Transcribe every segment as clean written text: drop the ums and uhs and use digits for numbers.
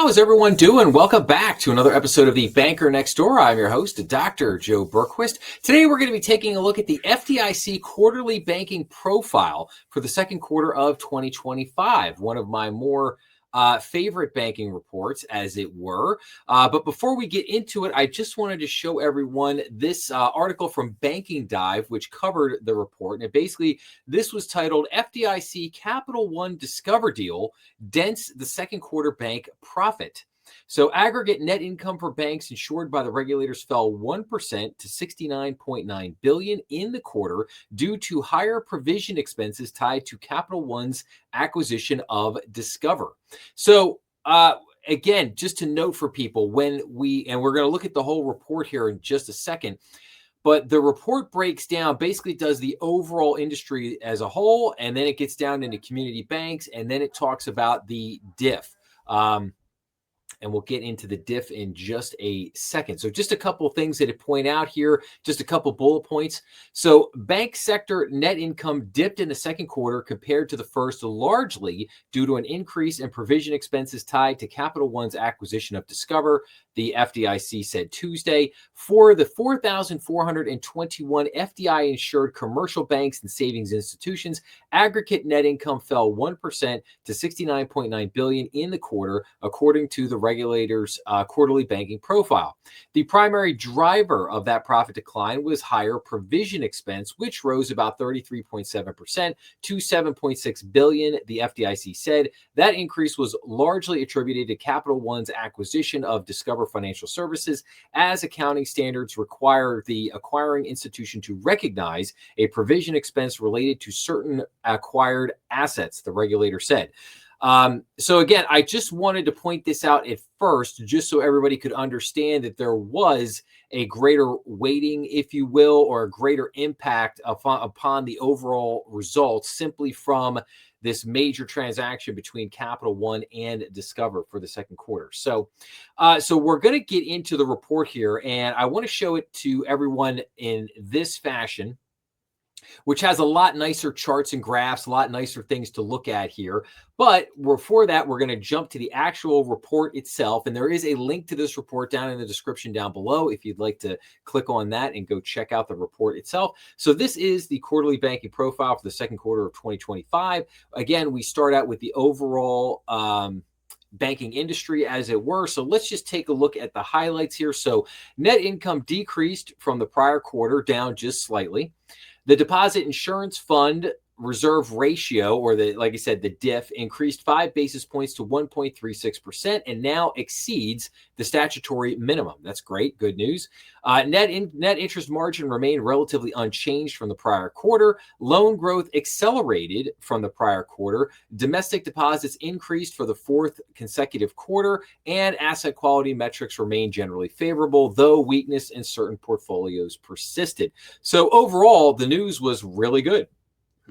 How is everyone doing? Welcome back to another episode of The Banker Next Door. I'm your host, Dr. Joe Berquist. Today, we're going to be taking a look at the FDIC Quarterly Banking Profile for the second quarter of 2025, one of my more favorite banking reports, as it were. But before we get into it, I just wanted to show everyone this article from Banking Dive, which covered the report. And this was titled FDIC Capital One Discover Deal Dents the Second Quarter Bank Profit. So aggregate net income for banks insured by the regulators fell 1% to $69.9 billion in the quarter due to higher provision expenses tied to Capital One's acquisition of Discover. So again, just to note for people, we're going to look at the whole report here in just a second, but the report breaks down, basically does the overall industry as a whole, and then it gets down into community banks, and then it talks about the diff. And we'll get into the diff in just a second. So just a couple of things that it point out here, just a couple bullet points. So bank sector net income dipped in the second quarter compared to the first, largely due to an increase in provision expenses tied to Capital One's acquisition of Discover, the FDIC said Tuesday. For the 4,421 FDIC-insured commercial banks and savings institutions, aggregate net income fell 1% to $69.9 billion in the quarter, according to the regulators' quarterly banking profile. The primary driver of that profit decline was higher provision expense, which rose about 33.7% to $7.6 billion, the FDIC said. That increase was largely attributed to Capital One's acquisition of Discover Financial Services, as accounting standards require the acquiring institution to recognize a provision expense related to certain acquired assets, the regulator said. So again, I just wanted to point this out at first, just so everybody could understand that there was a greater weighting, if you will, or a greater impact upon the overall results simply from this major transaction between Capital One and Discover for the second quarter. So we're going to get into the report here, and I want to show it to everyone in this fashion, which has a lot nicer charts and graphs, a lot nicer things to look at here. But before that, we're going to jump to the actual report itself. And there is a link to this report down in the description down below if you'd like to click on that and go check out the report itself. So this is the quarterly banking profile for the second quarter of 2025. Again, we start out with the overall banking industry, as it were. So let's just take a look at the highlights here. So net income decreased from the prior quarter, down just slightly. The deposit insurance fund reserve ratio, or like I said, the diff, increased 5 basis points to 1.36% and now exceeds the statutory minimum. That's great. Good news. Net interest margin remained relatively unchanged from the prior quarter. Loan growth accelerated from the prior quarter. Domestic deposits increased for the fourth consecutive quarter, and asset quality metrics remained generally favorable, though weakness in certain portfolios persisted. So overall, the news was really good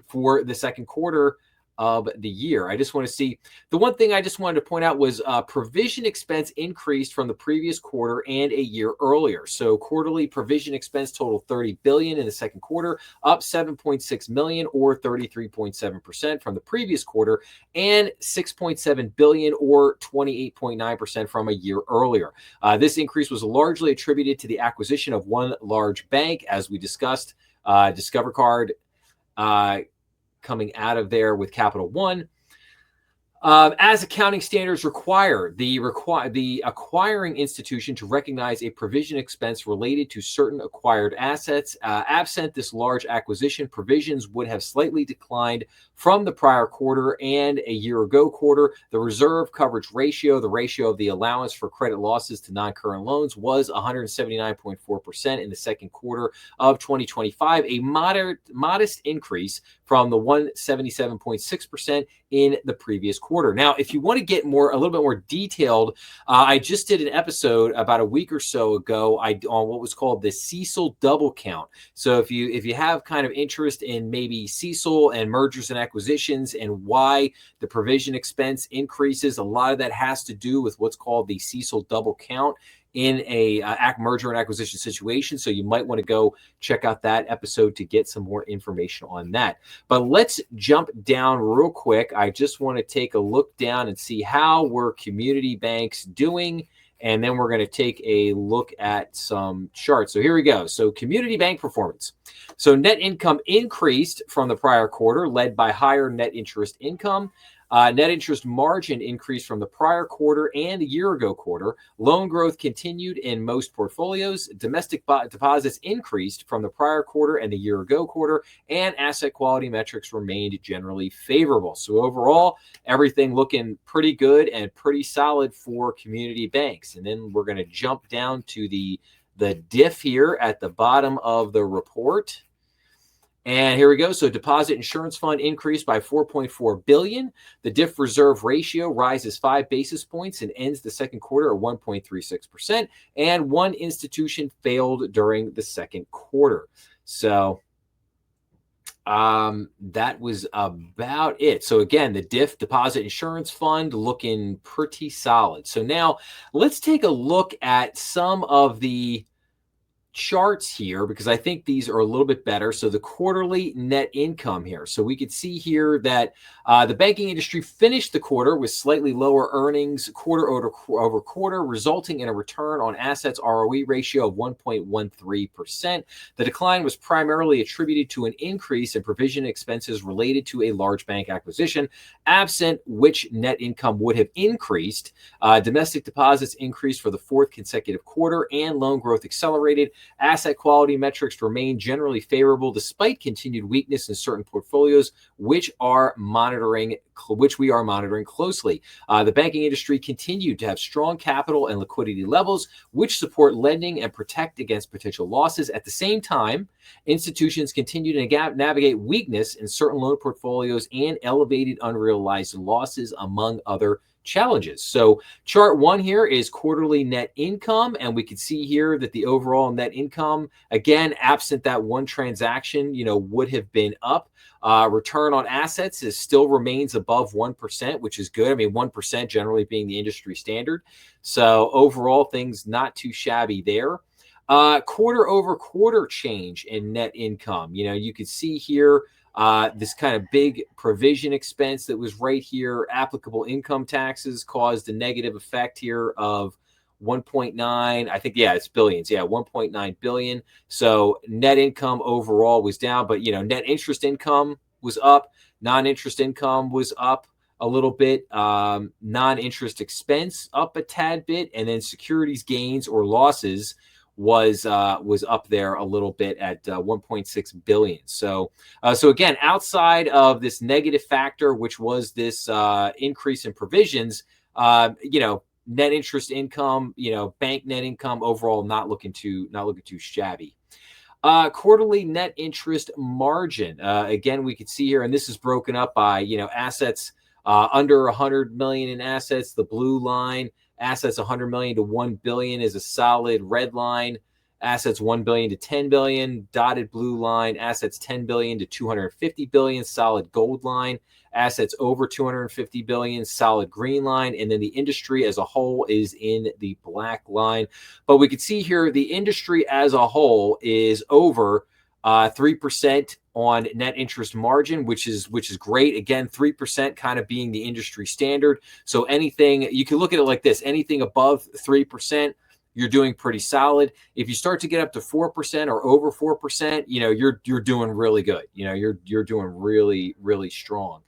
for the second quarter of the year. I just want to see, the one thing I just wanted to point out was provision expense increased from the previous quarter and a year earlier. So quarterly provision expense totaled $30 billion in the second quarter, up $7.6 million or 33.7% from the previous quarter, and $6.7 billion or 28.9% from a year earlier. This increase was largely attributed to the acquisition of one large bank, as we discussed, Discover Card, coming out of there with Capital One. As accounting standards require the acquiring institution to recognize a provision expense related to certain acquired assets. Absent this large acquisition, provisions would have slightly declined from the prior quarter and a year ago quarter. The reserve coverage ratio, the ratio of the allowance for credit losses to non-current loans, was 179.4% in the second quarter of 2025, a modest increase from the 177.6% in the previous quarter. Now, if you want to get a little bit more detailed, I just did an episode about a week or so ago on what was called the CECL double count. So if you have kind of interest in maybe CECL and mergers and acquisitions and why the provision expense increases, a lot of that has to do with what's called the CECL double count. in a merger and acquisition situation. So you might want to go check out that episode to get some more information on that. But let's jump down real quick. I just want to take a look down and see how were community banks doing. And then we're going to take a look at some charts. So here we go. So community bank performance. So net income increased from the prior quarter, led by higher net interest income. Net interest margin increased from the prior quarter and the year-ago quarter. Loan growth continued in most portfolios. Domestic deposits increased from the prior quarter and the year-ago quarter, and asset quality metrics remained generally favorable. So overall, everything looking pretty good and pretty solid for community banks. And then we're going to jump down to the diff here at the bottom of the report. And here we go. So deposit insurance fund increased by $4.4 billion. The diff reserve ratio rises 5 basis points and ends the second quarter at 1.36%. And one institution failed during the second quarter. So that was about it. So again, the diff deposit insurance fund looking pretty solid. So now let's take a look at some of the charts here, because I think these are a little bit better. So the quarterly net income here. So we could see here that the banking industry finished the quarter with slightly lower earnings quarter over quarter, resulting in a return on assets ROE ratio of 1.13%. The decline was primarily attributed to an increase in provision expenses related to a large bank acquisition, absent which net income would have increased. Domestic deposits increased for the fourth consecutive quarter, and loan growth accelerated. Asset quality metrics remain generally favorable despite continued weakness in certain portfolios, which we are monitoring closely. The banking industry continued to have strong capital and liquidity levels, which support lending and protect against potential losses. At the same time, institutions continue to navigate weakness in certain loan portfolios and elevated unrealized losses, among other challenges. So chart one here is quarterly net income, and we can see here that the overall net income, again, absent that one transaction, would have been up. Return on assets still remains above 1%, which is good. I mean, 1% generally being the industry standard. So overall, things not too shabby there. Quarter over quarter change in net income. You could see here this kind of big provision expense that was right here. Applicable income taxes caused a negative effect here of 1.9, I think, it's billions. 1.9 billion. So net income overall was down, but net interest income was up. Non-interest income was up a little bit. Non-interest expense up a tad bit, and then securities gains or losses was up there a little bit at 1.6 billion. So again, outside of this negative factor, which was this increase in provisions, net interest income, bank net income overall not looking too shabby. Quarterly net interest margin. Again, we could see here, and this is broken up by assets under 100 million in assets, the blue line. Assets 100 million to 1 billion is a solid red line. Assets 1 billion to 10 billion, dotted blue line. Assets 10 billion to 250 billion, solid gold line. Assets over 250 billion, solid green line. And then the industry as a whole is in the black line. But we can see here the industry as a whole is over 3% on net interest margin, which is great. Again, 3% kind of being the industry standard. So anything, you can look at it like this: anything above 3%, you're doing pretty solid. If you start to get up to 4% or over 4%, you're doing really good. You're doing really, really strong.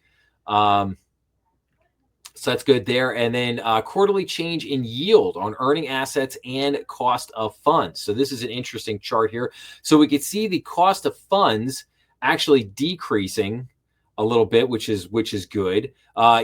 So that's good there. And then quarterly change in yield on earning assets and cost of funds. So this is an interesting chart here. So we could see the cost of funds actually decreasing a little bit, which is good.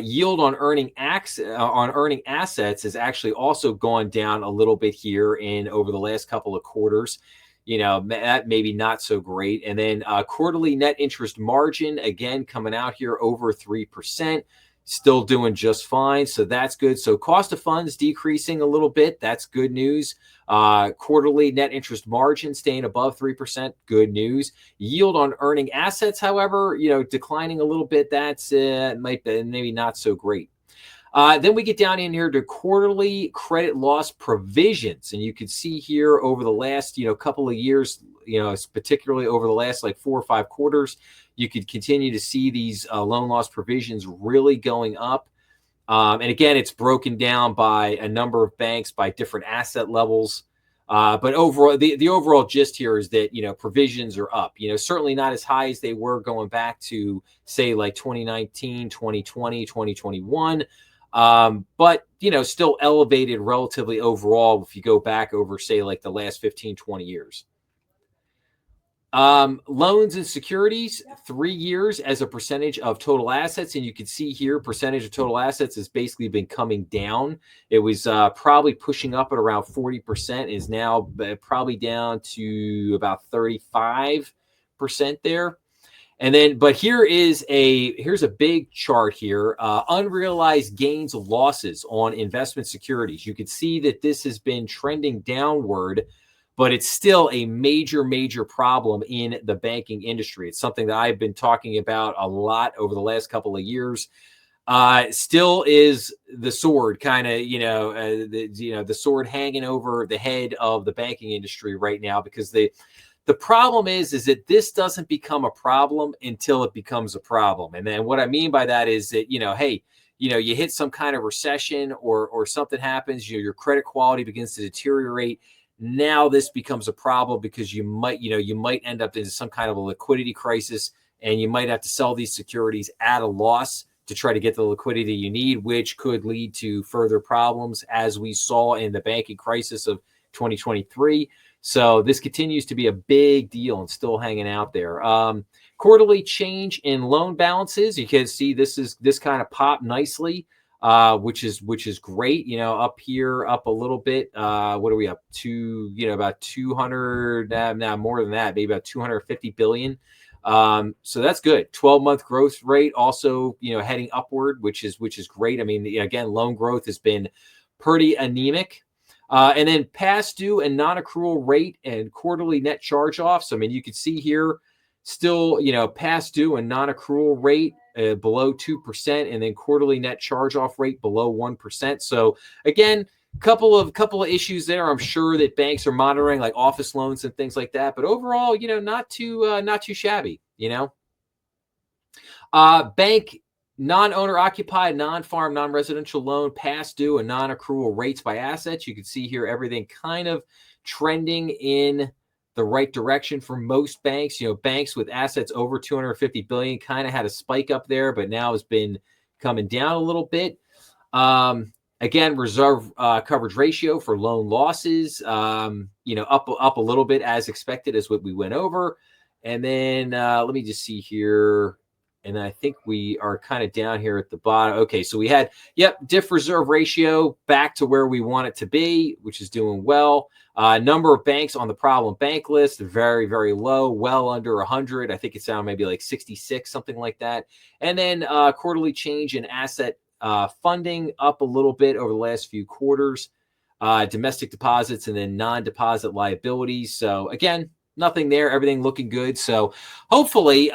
Yield on earning assets has actually also gone down a little bit here over the last couple of quarters. That maybe not so great. And then quarterly net interest margin, again, coming out here over 3%. Still doing just fine. So that's good. So cost of funds decreasing a little bit. That's good news. Quarterly net interest margin staying above 3%. Good news. Yield on earning assets, however, declining a little bit. That's might be maybe not so great. Then we get down in here to quarterly credit loss provisions. And you can see here over the last, couple of years, particularly over the last like 4 or 5 quarters, you could continue to see these loan loss provisions really going up. And again, it's broken down by a number of banks by different asset levels. But overall, the overall gist here is that, provisions are up, certainly not as high as they were going back to, say, like 2019, 2020, 2021. But, still elevated relatively overall if you go back over, say, like the last 15, 20 years. Loans and securities, 3 years as a percentage of total assets. And you can see here, percentage of total assets has basically been coming down. It was probably pushing up at around 40%, is now probably down to about 35% there. And then, but here's a big chart here, unrealized gains, losses on investment securities. You can see that this has been trending downward, but it's still a major, major problem in the banking industry. It's something that I've been talking about a lot over the last couple of years. Still is the sword kind of, the sword hanging over the head of the banking industry right now, because the problem is that this doesn't become a problem until it becomes a problem. And then what I mean by that is that, hey, you hit some kind of recession or something happens, your credit quality begins to deteriorate. Now this becomes a problem because you might end up in some kind of a liquidity crisis, and you might have to sell these securities at a loss to try to get the liquidity you need, which could lead to further problems, as we saw in the banking crisis of 2023. So this continues to be a big deal and still hanging out there. Quarterly change in loan balances. You can see this kind of popped nicely, which is great. Up here, up a little bit. What are we up to? About 200, now more than that, maybe about 250 billion. So that's good. 12-month growth rate also, heading upward, which is great. I mean, again, loan growth has been pretty anemic. And then past due and non-accrual rate and quarterly net charge-offs. I mean, you can see here still, past due and non-accrual rate below 2%, and then quarterly net charge-off rate below 1%. So again, couple of issues there. I'm sure that banks are monitoring, like office loans and things like that. But overall, not too shabby. Bank non-owner occupied, non-farm, non-residential loan, past due and non-accrual rates by assets. You can see here everything kind of trending in the right direction for most banks. Banks with assets over 250 billion kind of had a spike up there, but now has been coming down a little bit. Again, reserve coverage ratio for loan losses, up a little bit as expected, as what we went over. And then let me just see here. And I think we are kind of down here at the bottom. Okay, so we had, diff reserve ratio back to where we want it to be, which is doing well. Number of banks on the problem bank list, very, very low, well under 100. I think it's down maybe like 66, something like that. And then quarterly change in asset funding up a little bit over the last few quarters. Domestic deposits and then non-deposit liabilities. So again, nothing there, everything looking good. So hopefully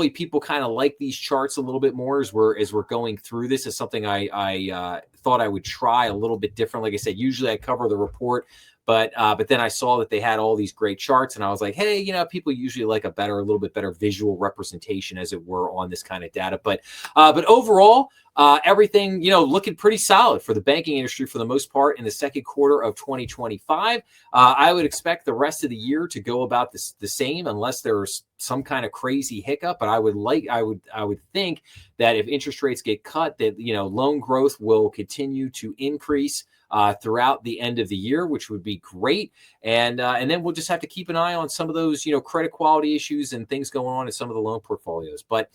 people kind of like these charts a little bit more as we're going through this. Is something I thought I would try a little bit different. Like I said, usually I cover the report, but then I saw that they had all these great charts, and I was like, hey, people usually like a little bit better visual representation, as it were, on this kind of data. But overall, everything, looking pretty solid for the banking industry for the most part in the second quarter of 2025. I would expect the rest of the year to go about the same, unless there's some kind of crazy hiccup. But I would think that if interest rates get cut, that loan growth will continue to increase throughout the end of the year, which would be great. And then we'll just have to keep an eye on some of those, credit quality issues and things going on in some of the loan portfolios. But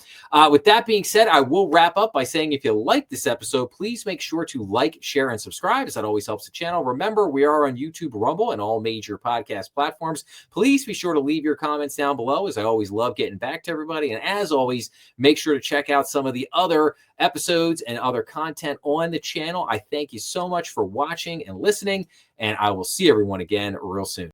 with that being said, I will wrap up by saying, if you like this episode, please make sure to like, share, and subscribe, as that always helps the channel. Remember, we are on YouTube, Rumble, and all major podcast platforms. Please be sure to leave your comments down below, as I always love getting back to everybody. And as always, make sure to check out some of the other episodes and other content on the channel. I thank you so much for watching and listening, and I will see everyone again real soon.